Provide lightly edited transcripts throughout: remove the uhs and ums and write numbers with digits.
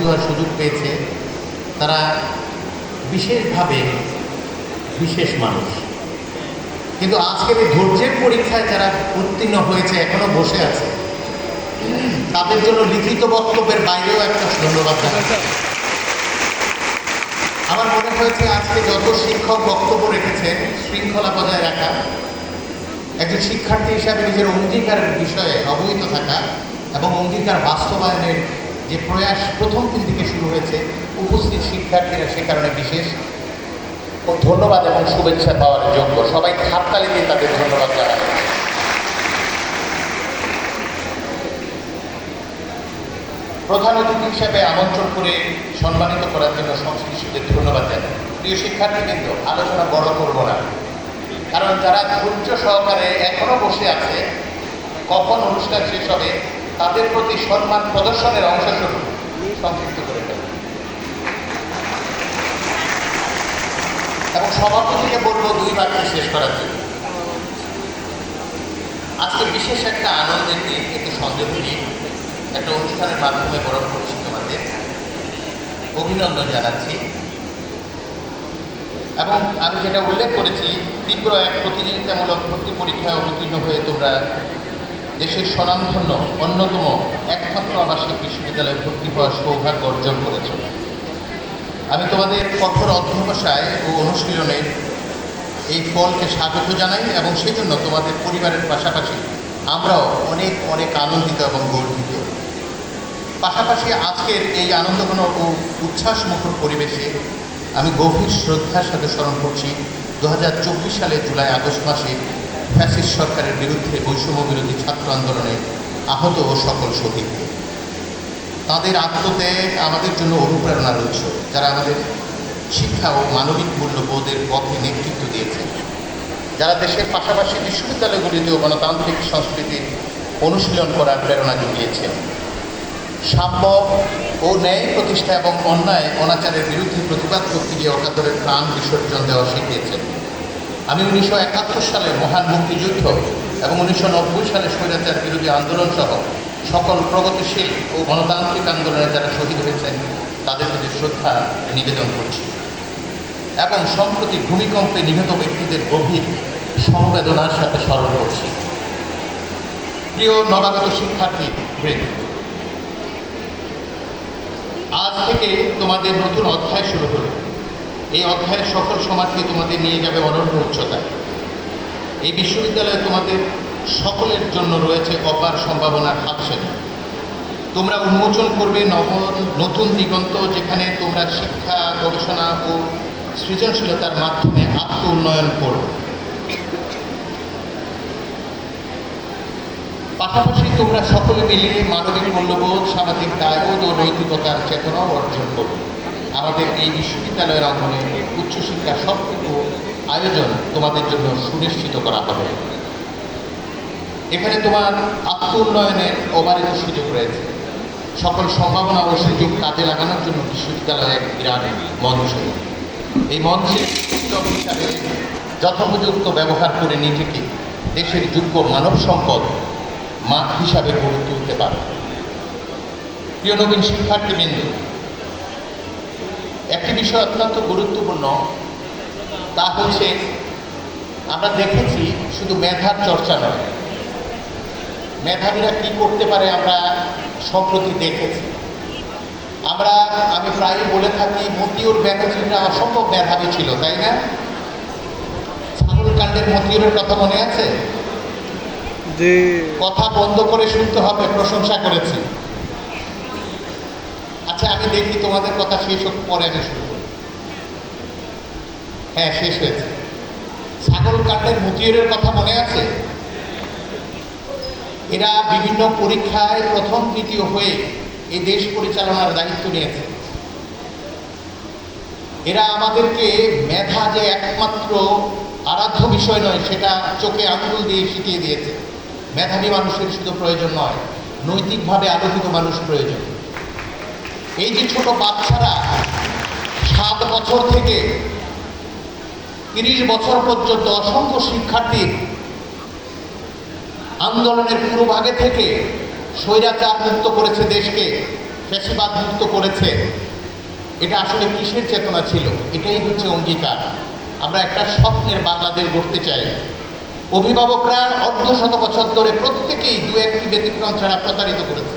ভর্তি হওয়ার সুযোগ পেয়েছে তারা বিশেষভাবে বিশেষ মানুষ। কিন্তু আজকের এই ধৈর্যের পরীক্ষায় যারা উত্তীর্ণ হয়েছে, এখনো বসে আছে, তাদের জন্য লিখিত বক্তব্যের বাইরেও একটা ধন্যবাদ জানাচ্ছি। আমার মনে হয়েছে আজকে যত শিক্ষক বক্তব্য রেখেছেন, শৃঙ্খলা বজায় রাখা, একজন শিক্ষার্থী হিসাবে নিজের অঙ্গীকারের বিষয়ে অবহিত থাকা এবং অঙ্গীকার বাস্তবায়নের যে প্রয়াস প্রথম দিন থেকে শুরু হয়েছে, উপস্থিত শিক্ষার্থীরা সে কারণে বিশেষ ধন্যবাদ এবং শুভেচ্ছা পাওয়ার যোগ্য। সবাই হাততালি দিয়ে তাদের ধন্যবাদ জানাই। প্রধান অতিথি হিসাবে আমন্ত্রণ করে সম্মানিত করার জন্য সংশ্লিষ্টদের ধন্যবাদ জানাই। প্রিয় শিক্ষার্থীবৃন্দ, আলোচনা বড় করব না, কারণ যারা ধৈর্য সহকারে এখনো বসে আছে, কখন অনুষ্ঠান শেষ হবে তাদের প্রতি সম্মান প্রদর্শনের অংশস্বরূপ সংক্ষিপ্ত করে দেব। এবং সভাপতিকে বলবো 2 বাক্যে শেষ করার জন্য। আজকে বিশেষ একটা আনন্দের দিন, কিন্তু সন্দেহ নেই একটা অনুষ্ঠানের মাধ্যমে বরণ করছি, তোমাদের অভিনন্দন জানাচ্ছি। এবং আমি যেটা উল্লেখ করেছি, তীব্র এক প্রতিযোগিতামূলক ভর্তি পরীক্ষায় অবতীর্ণ হয়ে তোমরা দেশের স্বনামধন্য অন্যতম একমাত্র আবাসিক বিশ্ববিদ্যালয়ে ভর্তি হওয়ার সৌভাগ্য অর্জন করেছ। আমি তোমাদের কঠোর অধ্যবসায় ও অনুশীলনের এই ফলকে স্বাগত জানাই এবং সেই জন্য তোমাদের পরিবারের পাশাপাশি আমরাও অনেক অনেক আনন্দিত এবং গর্বিত। পাশাপাশি আজকের এই আনন্দঘন ও উচ্ছ্বাসমুখর পরিবেশে আমি গভীর শ্রদ্ধার সাথে স্মরণ করছি 2024 সালে জুলাই আগস্ট মাসে ফ্যাসিস্ট সরকারের বিরুদ্ধে বৈষম্য বিরোধী ছাত্র আন্দোলনে আহত ও সকল শহীদকে। তাদের আত্মত্যাগ আমাদের জন্য অনুপ্রেরণার উৎস, যারা আমাদের শিক্ষা ও মানবিক মূল্যবোধের পথে নেতৃত্ব দিয়েছে, যারা দেশের পাশাপাশি বিশ্ববিদ্যালয়গুলিতেও গণতান্ত্রিক সংস্কৃতির অনুশীলন করার প্রেরণা জুগিয়েছে, সাম্য ও ন্যায় প্রতিষ্ঠা এবং অন্যায় অনাচারের বিরুদ্ধে প্রতিবাদ করতে গিয়ে অকাতরের প্রাণ বিসর্জন দেওয়া শিখিয়েছেন। আমি 1971 সালের মহান মুক্তিযুদ্ধ এবং 1990 সালে স্বৈরাচার বিরোধী আন্দোলন সহ সকল প্রগতিশীল ও গণতান্ত্রিক আন্দোলনে যারা শহীদ হয়েছেন তাদের প্রতি শ্রদ্ধা নিবেদন করছি এবং সম্প্রতি ভূমিকম্পে নিহত ব্যক্তিদের গভীর সমবেদনার সাথে স্মরণ করছি। প্রিয় নবাগত শিক্ষার্থী বৃন্দ, আজ থেকে তোমাদের নতুন অধ্যায় শুরু হলো। এই অধ্যায়ের সকল সমাজকে তোমাদের নিয়ে যাবে অনন্য উচ্চতায়। এই বিশ্ববিদ্যালয়ে তোমাদের সকলের জন্য রয়েছে অপার সম্ভাবনার হাতছানি। তোমরা উন্মোচন করবে নতুন দিগন্ত, যেখানে তোমরা শিক্ষা, গবেষণা ও সৃজনশীলতার মাধ্যমে আত্ম উন্নয়ন করবে। পাশাপাশি তোমরা সকলে মিলিয়ে মানবিক মূল্যবোধ, সামাজিক দায়বোধ ও নৈতিকতার চেতনাও অর্জন করবে। আমাদের এই বিশ্ববিদ্যালয়ের অঙ্গনে উচ্চশিক্ষার সবটুকু আয়োজন তোমাদের জন্য সুনিশ্চিত করা হবে। এখানে তোমার আত্ম উন্নয়নের অবারিত সুযোগ রয়েছে। সকল সম্ভাবনা ও সুযোগ কাজে লাগানোর জন্য বিশ্ববিদ্যালয় এক বিরাট মঞ্চ। এই মঞ্চের শিক্ষক হিসাবে যথোপযুক্ত ব্যবহার করে নিজেকে দেশের যোগ্য মানব সম্পদ মাঠ হিসাবে গড়ে তুলতে পারে। প্রিয় নবীন শিক্ষার্থীবৃন্দ, একটি বিষয় অত্যন্ত গুরুত্বপূর্ণ, তা হচ্ছে আমরা দেখেছি শুধু মেধার চর্চা নয়, মেধাবীরা কী করতে পারে আমরা সম্প্রতি দেখেছি। আমি প্রায়ই বলে থাকি, মতিউর ব্যানার্জিরা অসম্ভব মেধাবী ছিল, তাই না? ছাগলকাণ্ডের মতিউরের কথা মনে আছে? কথা বন্ধ করে শুনতে হবে, প্রশংসা করেছি। আচ্ছা, আমি দেখি তোমাদের কথা শেষ হোক, পরে আমি শুরু করি। হ্যাঁ, শেষ হয়েছে। ছাগলকাণ্ডের মতিউরের কথা মনে আছে? এরা বিভিন্ন পরীক্ষায় প্রথম তৃতীয় হয়ে এই দেশ পরিচালনার দায়িত্ব নিয়েছে। এরা আমাদেরকে মেধা যে একমাত্র আরাধ্য বিষয় নয়, সেটা চোখে আঙুল দিয়ে শিখিয়ে দিয়েছে। মেধাবী মানুষের শুধু প্রয়োজন নয়, নৈতিকভাবে আলোকিত মানুষ প্রয়োজন। এই যে ছোট বাচ্চারা 7 বছর থেকে 30 বছর পর্যন্ত অসংখ্য শিক্ষার্থীর আন্দোলনের পুরো ভাগে থেকে স্বৈরাচার মুক্ত করেছে দেশকে, ফ্যাসিবাদ মুক্ত করেছে, এটা আসলে কিসের চেতনা ছিল? এটাই হচ্ছে অঙ্গীকার। আমরা একটা স্বপ্নের বাংলাদেশ গড়তে চাই। অভিভাবকরা অর্ধশত বছর ধরে প্রত্যেকেই দু একটি ব্যতিক্রম ছাড়া প্রতারিত করেছে।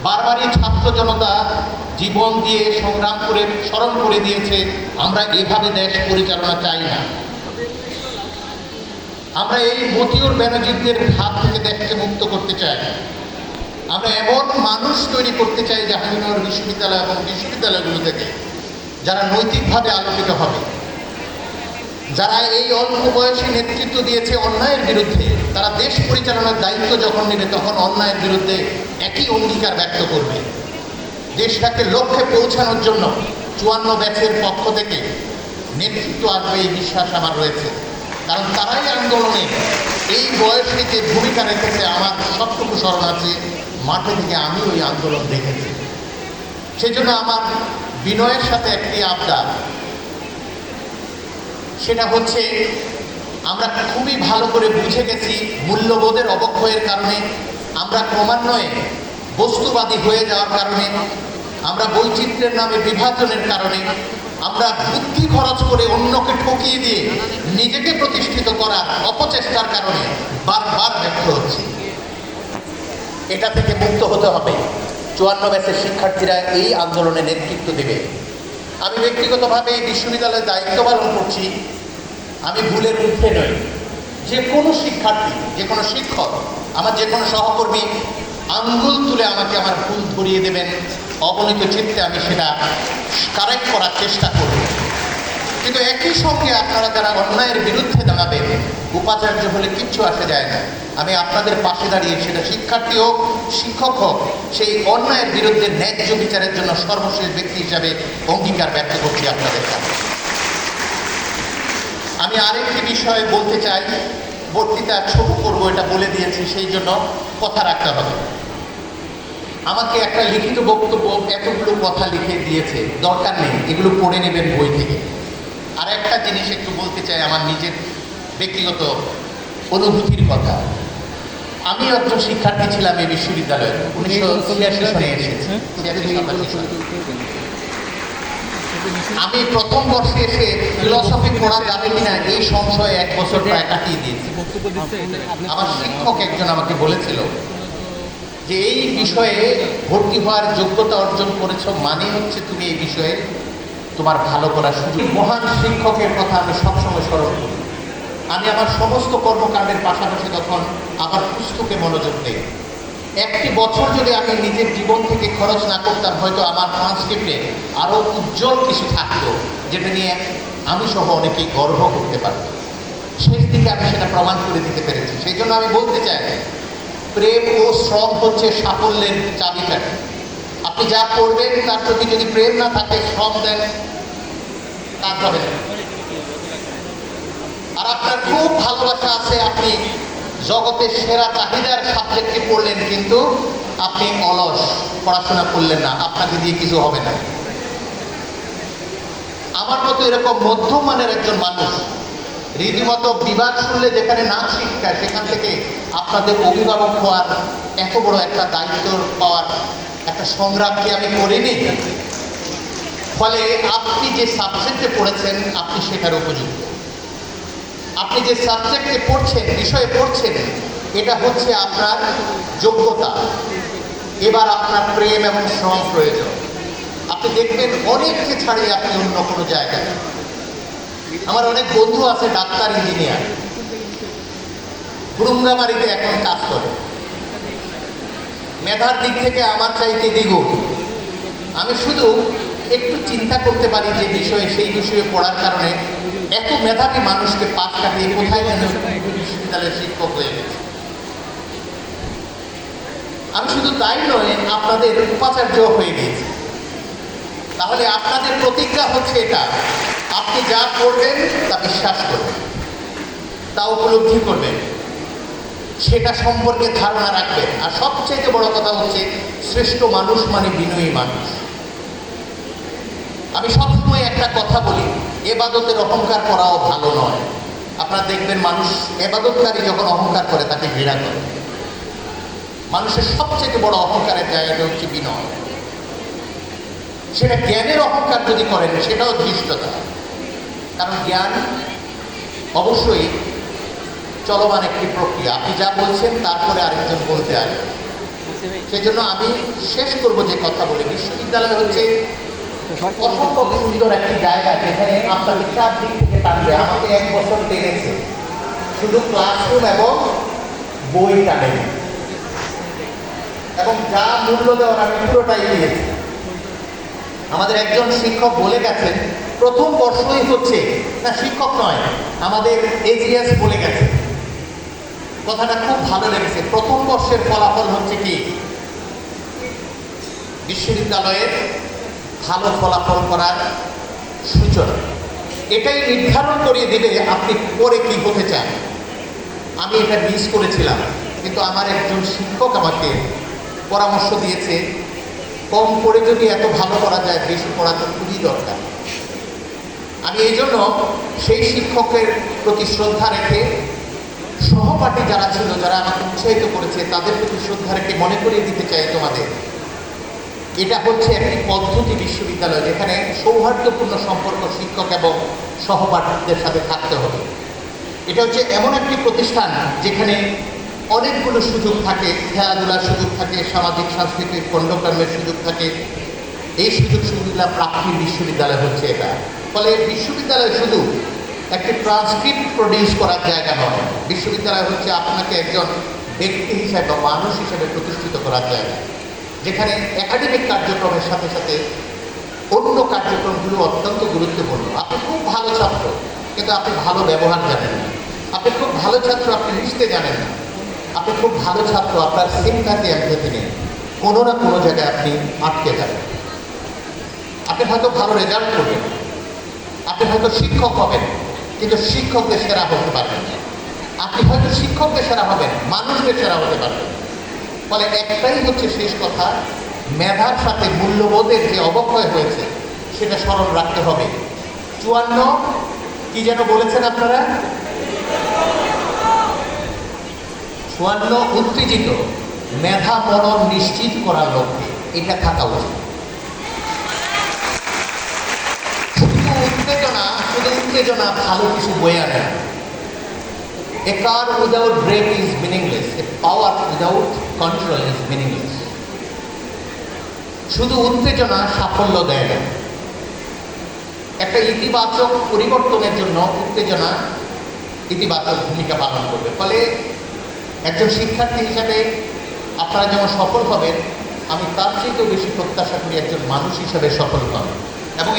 বারবারই ছাত্র জনতা জীবন দিয়ে সংগ্রাম করে স্মরণ করে দিয়েছে, আমরা এভাবে দেশ পরিচালনা চাই না। আমরা এই মতিউর ব্যানার্জিদের হাত থেকে দেশকে মুক্ত করতে চাই। আমরা এমন মানুষ তৈরি করতে চাই জাহাঙ্গীরনগর বিশ্ববিদ্যালয় এবং বিশ্ববিদ্যালয়গুলো থেকে, যারা নৈতিকভাবে আলোকিত হবে, যারা এই অল্প বয়সে নেতৃত্ব দিয়েছে অন্যায়ের বিরুদ্ধে, তারা দেশ পরিচালনার দায়িত্ব যখন নেবে তখন অন্যায়ের বিরুদ্ধে একই অঙ্গীকার ব্যক্ত করবে। দেশটাকে লক্ষ্যে পৌঁছানোর জন্য 54 ব্যাচের পক্ষ থেকে নেতৃত্ব আসবে, এই বিশ্বাস আমার রয়েছে। কারণ তারাই আন্দোলনে এই বয়সে যে ভূমিকা রেখেছে, আমার সবটুকু স্মরণ আছে, মাঠে থেকে আমি ওই আন্দোলন দেখেছি। সেই জন্য আমার বিনয়ের সাথে একটি আবদার, সেটা হচ্ছে আমরা খুবই ভালো করে বুঝে গেছি মূল্যবোধের অবক্ষয়ের কারণে, আমরা ক্রমান্বয়ে বস্তুবাদী হয়ে যাওয়ার কারণে, আমরা বৈচিত্র্যের নামে বিভাজনের কারণে, আমরা বুদ্ধি খরচ করে অন্যকে ঠকিয়ে দিয়ে নিজেকে প্রতিষ্ঠিত করার অপচেষ্টার কারণে বারবার ব্যর্থ হচ্ছি। এটা থেকে মুক্ত হতে হবে। 54 ব্যাচের শিক্ষার্থীরা এই আন্দোলনে নেতৃত্ব দেবে। আমি ব্যক্তিগতভাবে এই বিশ্ববিদ্যালয়ে দায়িত্ব পালন করছি, আমি ভুলের ঊর্ধ্বে নই। যে কোনো শিক্ষার্থী, যে কোনো শিক্ষক, আমার যে কোনো সহকর্মী আঙ্গুল তুলে আমাকে আমার ভুল ধরিয়ে দেবেন, অবনীত চিত্তে আমি সেটা কারেক্ট করার চেষ্টা করব। কিন্তু একই সঙ্গে আপনারা যারা অন্যায়ের বিরুদ্ধে দাঁড়াবেন, উপাচার্য হলে কিচ্ছু আসে যায় না, আমি আপনাদের পাশে দাঁড়িয়ে, সেটা শিক্ষার্থী হোক শিক্ষক হোক, সেই অন্যায়ের বিরুদ্ধে ন্যায্য বিচারের জন্য সর্বশেষ ব্যক্তি হিসাবে অঙ্গীকার ব্যক্ত করছি আপনাদের কাছে। আমি আরেকটি বিষয় বলতে চাই, বক্তৃতা ছোট করবো এটা বলে দিয়েছি, সেই জন্য কথা রাখতে হবে। আমাকে একটা লিখিত বক্তব্য এতগুলো কথা লিখে দিয়েছে, দরকার নেই, এগুলো পড়ে নেবেন বই থেকে। আর একটা জিনিস একটু বলতে চাই, আমার নিজের ব্যক্তিগত অনুভূতির কথা। আমি একজন শিক্ষার্থী ছিলাম এই বিশ্ববিদ্যালয়ে, 1986 সালে এসেছি। আমি প্রথম বর্ষে এসে ফিলসফি পড়া যাবে কিনা এই সংশয়ে 1 বছর প্রায় কাটিয়ে দিয়েছি। আমার শিক্ষক একজন আমাকে বলেছিল যে এই বিষয়ে ভর্তি হওয়ার যোগ্যতা অর্জন করেছ মানে হচ্ছে তুমি এই বিষয়ে তোমার ভালো করার সুযোগ। মহান শিক্ষকের কথা আমি সবসময় স্মরণ করি। আমি আমার সমস্ত কর্মকাণ্ডের পাশাপাশি তখন আবার পুস্তকে মনোযোগ দিই। একটি বছর যদি আমি নিজের জীবন থেকে খরচ না করতাম, হয়তো আমার ট্রান্সক্রিপ্টে আরও উজ্জ্বল কিছু থাকতো, যেটা নিয়ে আমি সহ অনেকেই গর্ব করতে পারত। শেষ দিকে আমি সেটা প্রমাণ করে দিতে পেরেছি। সেই জন্য আমি বলতে চাই, প্রেম ও শ্রম হচ্ছে সাফল্যের চাবিকাঠি। আপনি যা করবেন তার প্রতি যদি প্রেম না থাকে, শ্রম দেন, কাজ হবে না। আর আপনার খুব ভালোবাসা আছে, আপনি জগতের সেরা চাহিদার সাবজেক্টে পড়লেন, কিন্তু আপনি অলস, পড়াশোনা করলেন না, আপনাকে দিয়ে কিছু হবে না। আমার মতো এরকম মধ্যম মানের একজন মানুষ, রীতিমতো বিভাগ শুনলে যেখানে নাচ শিক্ষা, সেখান থেকে আপনাদের অভিভাবক হওয়ার এত বড় একটা দায়িত্ব পাওয়ার একটা সংগ্রামকে আমি করিনি। ফলে আপনি যে সাবজেক্টে পড়েছেন, আপনি সেটার উপযুক্ত। আপনি যে সাবজেক্টে পড়ছেন, বিষয়ে পড়ছেন, এটা হচ্ছে আপনার যোগ্যতা। এবার আপনার প্রেম এবং শ্রম প্রয়োজন। আপনি দেখবেন অনেককে ছাড়িয়ে আপনি অন্য কোনো জায়গায়। আমার অনেক বন্ধু আছে ডাক্তার, ইঞ্জিনিয়ার, গুরুঙ্গামারিতে এখন কাজ করে, মেধার দিক থেকে আমার চাইতে দ্বিগুণ। আমি শুধু একটু চিন্তা করতে পারি যে বিষয়ে, সেই বিষয়ে পড়ার কারণে এত মেধাবী মানুষকে পাশ কাটিয়ে কোথায় যেন বিশ্ববিদ্যালয়ের শিক্ষক হয়ে গেছে। আমি শুধু তাই নয়, আপনাদের উপাচার্য হয়ে গেছি। তাহলে আপনাদের প্রতিজ্ঞা হচ্ছে এটা, আপনি যা করবেন তা বিশ্বাস করবেন, তা উপলব্ধি করবেন, সেটা সম্পর্কে ধারণা রাখবেন। আর সবচেয়ে বড় কথা হচ্ছে, শ্রেষ্ঠ মানুষ মানে বিনয়ী মানুষ। আমি সবসময় একটা কথা বলি, এবাদতের অহংকার করাও ভালো নয়। আপনারা দেখবেন মানুষ এবাদতকারী যখন অহংকার করে তাকে ঘৃণা করে। মানুষের সবচেয়ে বড় অহংকারের জায়গাটা হচ্ছে বিনয়। সেটা জ্ঞানের অহংকার যদি করেন সেটাও ধৃষ্টতা, কারণ জ্ঞান অবশ্যই চলমান একটি প্রক্রিয়া। আপনি যা বলছেন তারপরে আরেকজন বলতে আসবে। সেই জন্য আমি শেষ করব যে কথা বলে, বিশ্ববিদ্যালয় হচ্ছে অসম্ভব সুন্দর একটি জায়গা যেখানে আপনাকে চারদিক থেকে টানবে। আমাকে 1 বছর টেনেছে শুধু ক্লাসরুম এবং বই টানে, এবং যা মূল্য দেওয়ার আমি পুরোটাই দিয়েছি। আমাদের একজন শিক্ষক বলে গেছেন প্রথম বর্ষই হচ্ছে না, শিক্ষক নয়, আমাদের এজিএস বলে গেছে, কথাটা খুব ভালো লেগেছে। প্রথম বর্ষের ফলাফল হচ্ছে কি বিশ্ববিদ্যালয়ের ভালো ফলাফল করার সূচনা। এটাই নির্ধারণ করিয়ে দেবে আপনি পরে কি হতে চান। আমি এটা মিস করেছিলাম, কিন্তু আমার একজন শিক্ষক আমাকে পরামর্শ দিয়েছে কম করে যদি এত ভালো করা যায় বেশি পড়া তো খুবই দরকার। আমি এই জন্য সেই শিক্ষকের প্রতি শ্রদ্ধা রেখে সহপাঠী যারা ছিল, যারা আমাকে উৎসাহিত করেছে, তাদের প্রতি শ্রদ্ধা রেখে মনে করিয়ে দিতে চাই তোমাদের, এটা হচ্ছে একটি পদ্ধতি বিশ্ববিদ্যালয় যেখানে সৌহার্দ্যপূর্ণ সম্পর্ক শিক্ষক এবং সহপাঠীদের সাথে থাকতে হবে। এটা হচ্ছে এমন একটি প্রতিষ্ঠান যেখানে অনেকগুলো সুযোগ থাকে, খেলাধুলার সুযোগ থাকে, সামাজিক সাংস্কৃতিক খণ্ডকর্মের সুযোগ থাকে। এই সুযোগ সুবিধা প্রাপ্তির বিশ্ববিদ্যালয় হচ্ছে এটা। ফলে বিশ্ববিদ্যালয় শুধু একটি ট্রান্সক্রিপ্ট প্রডিউস করার জায়গা নয়, বিশ্ববিদ্যালয় হচ্ছে আপনাকে একজন ব্যক্তি হিসাবে বা মানুষ হিসেবে প্রতিষ্ঠিত করার জায়গা, যেখানে একাডেমিক কার্যক্রমের সাথে সাথে অন্য কার্যক্রমগুলো অত্যন্ত গুরুত্বপূর্ণ। আপনি খুব ভালো ছাত্র কিন্তু আপনি ভালো ব্যবহার জানেন না, আপনি খুব ভালো ছাত্র আপনি মিশতে জানেন না, আপনি খুব ভালো ছাত্র আপনার সিম্প্যাথি এমপ্যাথি নেই, কোনো না কোনো জায়গায় আপনি আটকে যাবেন। আপনি হয়তো ভালো রেজাল্ট করবেন, আপনি হয়তো শিক্ষক হবেন, কিন্তু শিক্ষকদের সেরা হতে পারবেন না। আপনি হয়তো শিক্ষকদের সেরা হবেন, মানুষদের সেরা হতে পারবেন। ফলে একটাই হচ্ছে শেষ কথা, মেধার সাথে মূল্যবোধের যে অবক্ষয় হয়েছে সেটা স্মরণ রাখতে হবে। 54 কি যেন বলেছেন আপনারা, 54 উত্তেজিত মেধা মনন নিশ্চিত করার লক্ষ্যে এটা থাকা উচিত। শুধু উত্তেজনা ভালো কিছু বয়ে আনে না। A car without brake is meaningless. A power without control is meaningless. শুধু উত্তেজনা সাফল্য দেয় না। একটা ইতিবাচক পরিবর্তনের জন্য উত্তেজনা ইতিবাচক ভূমিকা পালন করবে। ফলে একজন শিক্ষার্থী হিসাবে আপনারা যেমন সফল হবেন, আমি তার চেয়েও বেশি প্রত্যাশা করি একজন মানুষ হিসাবে সফল হন। এবং